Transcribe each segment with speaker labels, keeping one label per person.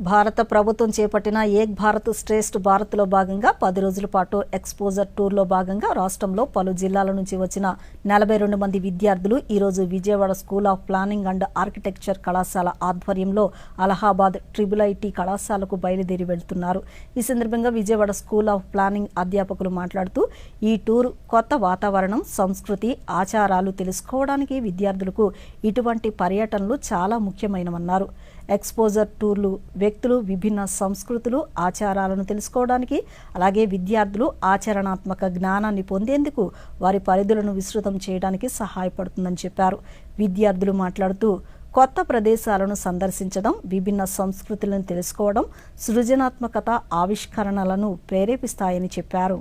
Speaker 1: భారత ప్రభుత్వం చేపట్టిన ఏక్ భారత్ శ్రేష్ఠ్ భారత్లో భాగంగా 10 రోజుల పాటు ఎక్స్పోజర్ టూర్లో భాగంగా రాష్ట్రంలో పలు జిల్లాల నుంచి వచ్చిన 42 మంది విద్యార్థులు ఈరోజు Vijayawada school of planning and architecture కళాశాల ఆధ్వర్యంలో అలహాబాద్ IIIT కళాశాలకు బయలుదేరి వెళ్తున్నారు. ఈ సందర్భంగా విజయవాడ స్కూల్ ఆఫ్ ప్లానింగ్ అధ్యాపకులు మాట్లాడుతూ ఈ టూర్ కొత్త వాతావరణం, సంస్కృతి, ఆచారాలు తెలుసుకోవడానికి విద్యార్థులకు ఇటువంటి పర్యటనలు చాలా ముఖ్యమైనవన్నారు. ఎక్స్పోజర్ టూర్లు వ్యక్తులు విభిన్న సంస్కృతులు, ఆచారాలను తెలుసుకోవడానికి, అలాగే విద్యార్థులు ఆచరణాత్మక జ్ఞానాన్ని పొందేందుకు వారి పరిధులను విస్తృతం చేయడానికి సహాయపడుతుందని చెప్పారు. విద్యార్థులు మాట్లాడుతూ కొత్త ప్రదేశాలను సందర్శించడం, విభిన్న సంస్కృతులను తెలుసుకోవడం సృజనాత్మకత, ఆవిష్కరణలను ప్రేరేపిస్తాయని చెప్పారు.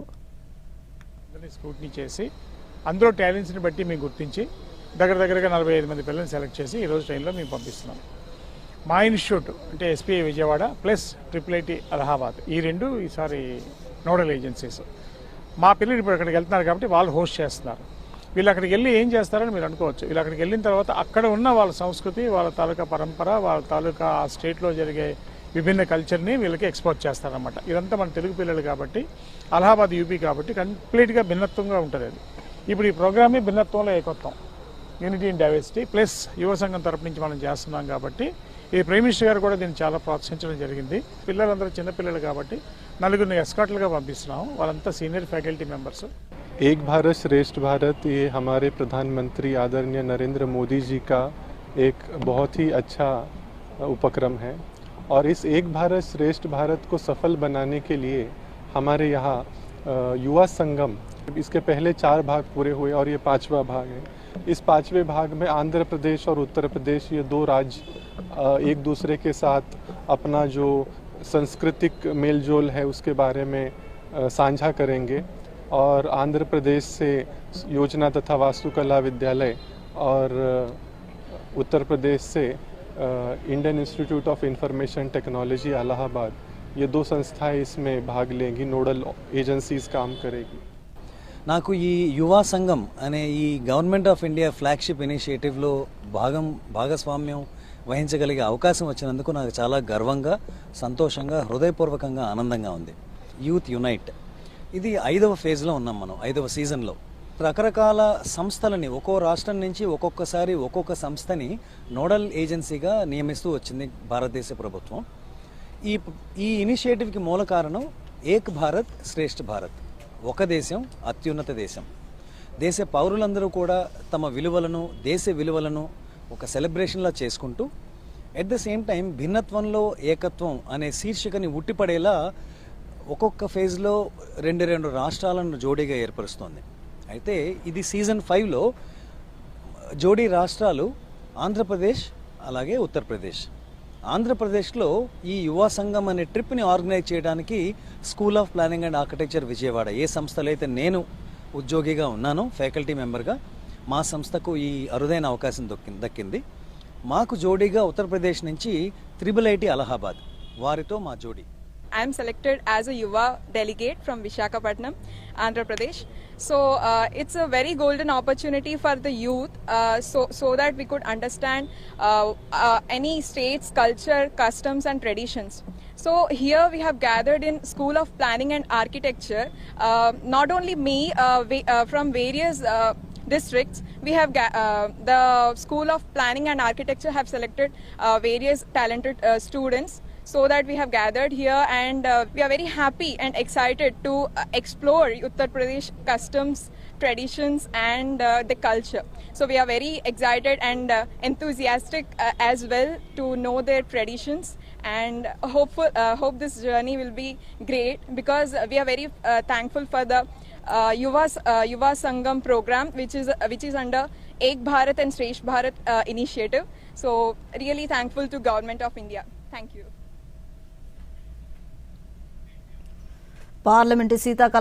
Speaker 2: స్క్రూటినీ చేసి అందులో టాలెంట్స్ని బట్టి మేము గుర్తించి దగ్గరగా 45 మంది పిల్లల్ని సెలెక్ట్ చేసి ఈరోజు ట్రైన్లో మేము పంపిస్తున్నాం. మా ఇన్స్టిట్యూట్ అంటే SPI Vijayawada plus IIIT Allahabad, ఈ రెండు ఈసారి నోడల్ ఏజెన్సీస్. మా పిల్లలు ఇప్పుడు అక్కడికి వెళ్తున్నారు కాబట్టి వాళ్ళు హోస్ట్ చేస్తున్నారు. వీళ్ళు అక్కడికి వెళ్ళి ఏం చేస్తారని మీరు అనుకోవచ్చు. వీళ్ళు అక్కడికి వెళ్ళిన తర్వాత అక్కడ ఉన్న వాళ్ళ సంస్కృతి, వాళ్ళ తాలూకా పరంపర, వాళ్ళ తాలూకా ఆ స్టేట్లో జరిగే విభిన్న కల్చర్ని వీళ్ళకి ఎక్స్పోర్ట్ చేస్తారన్నమాట. ఇదంతా మన తెలుగు పిల్లలు కాబట్టి, అలహాబాద్ UP కాబట్టి కంప్లీట్గా భిన్నత్వంగా ఉంటుంది. అది ఇప్పుడు ఈ ప్రోగ్రామే భిన్నత్వంలో ఏకత్వం, యూనిటీ ఇన్ డైవర్సిటీ ప్లస్ యువ సంఘం తరపు నుంచి మనం చేస్తున్నాం కాబట్టి ఈ ప్రైమ్ మినిస్టర్ గారు కూడా దీన్ని చాలా ప్రోత్సహించడం జరిగింది. పిల్లలందరూ చిన్నపిల్లలు కాబట్టి 4 ఎస్కార్ట్లుగా పంపిస్తున్నాం. వాళ్ళంతా సీనియర్ ఫ్యాకల్టీ మెంబర్స్.
Speaker 3: एक भारत श्रेष्ठ भारत ये हमारे प्रधानमंत्री आदरणीय नरेंद्र मोदी जी का एक बहुत ही अच्छा उपक्रम है और इस एक भारत श्रेष्ठ भारत को सफल बनाने के लिए हमारे यहाँ युवा संगम, इसके पहले 4 भाग पूरे हुए और ये 5वां भाग है. इस 5वें भाग में आंध्र प्रदेश और उत्तर प्रदेश, ये 2 राज्य एक दूसरे के साथ अपना जो सांस्कृतिक मेलजोल है उसके बारे में साझा करेंगे और आंध्र प्रदेश से योजना तथा वास्तुकला विद्यालय और उत्तर प्रदेश से Indian institute of information technology Allahabad, ये 2 संस्थाएं इसमें भाग लेंगी, नोडल एजेंसीज काम करेगी.
Speaker 4: నాకు ఈ యువ సంఘం అనే ఈ గవర్నమెంట్ ఆఫ్ ఇండియా ఫ్లాగ్షిప్ ఇనిషియేటివ్లో భాగస్వామ్యం వహించగలిగే అవకాశం వచ్చినందుకు నాకు చాలా గర్వంగా, సంతోషంగా, హృదయపూర్వకంగా ఆనందంగా ఉంది. యూత్ యునైట్ ఇది 5వ ఫేజ్లో ఉన్నాం మనం, 5వ సీజన్లో. రకరకాల సంస్థలని ఒక్కో రాష్ట్రం నుంచి ఒక్కొక్కసారి ఒక్కొక్క సంస్థని నోడల్ ఏజెన్సీగా నియమిస్తూ వచ్చింది భారతదేశ ప్రభుత్వం. ఈ ఇనిషియేటివ్కి మూల కారణం ఏక్ భారత్ శ్రేష్ఠ భారత్, ఒక దేశం అత్యున్నత దేశం. దేశ పౌరులందరూ కూడా తమ విలువలను, దేశ విలువలను ఒక సెలబ్రేషన్లా చేసుకుంటూ ఎట్ ద సేమ్ టైం భిన్నత్వంలో ఏకత్వం అనే శీర్షికని ఉట్టిపడేలా ఒక్కొక్క ఫేజ్లో 2 రాష్ట్రాలను జోడీగా ఏర్పరుస్తోంది. అయితే ఇది సీజన్ 5లో జోడీ రాష్ట్రాలు ఆంధ్రప్రదేశ్ అలాగే ఉత్తరప్రదేశ్. ఆంధ్రప్రదేశ్లో ఈ యువ సంఘం అనే ట్రిప్ని ఆర్గనైజ్ చేయడానికి school of planning and architecture Vijayawada, ఏ సంస్థలో అయితే నేను ఉద్యోగిగా ఉన్నానో ఫ్యాకల్టీ మెంబర్గా, మా సంస్థకు ఈ అరుదైన అవకాశం దక్కింది. మాకు జోడీగా ఉత్తరప్రదేశ్ నుంచి IIIT అలహాబాద్, వారితో మా జోడీ.
Speaker 5: I am selected as a Yuva delegate from Visakhapatnam, Andhra Pradesh. So it's a very golden opportunity for the youth, so that we could understand any state's culture, customs and traditions. So here we have gathered in School of Planning and Architecture. Not only me, from various districts, we have the School of Planning and Architecture have selected various talented students, so that we have gathered here, and we are very happy and excited to explore Uttar Pradesh customs, traditions and the culture. So we are very excited and enthusiastic as well to know their traditions, and hope this journey will be great, because we are very thankful for the Yuva Sangam program, which is under Ek Bharat and Shresth Bharat initiative. So really thankful to Government of India. Thank you.
Speaker 1: Parliament శీతాకాల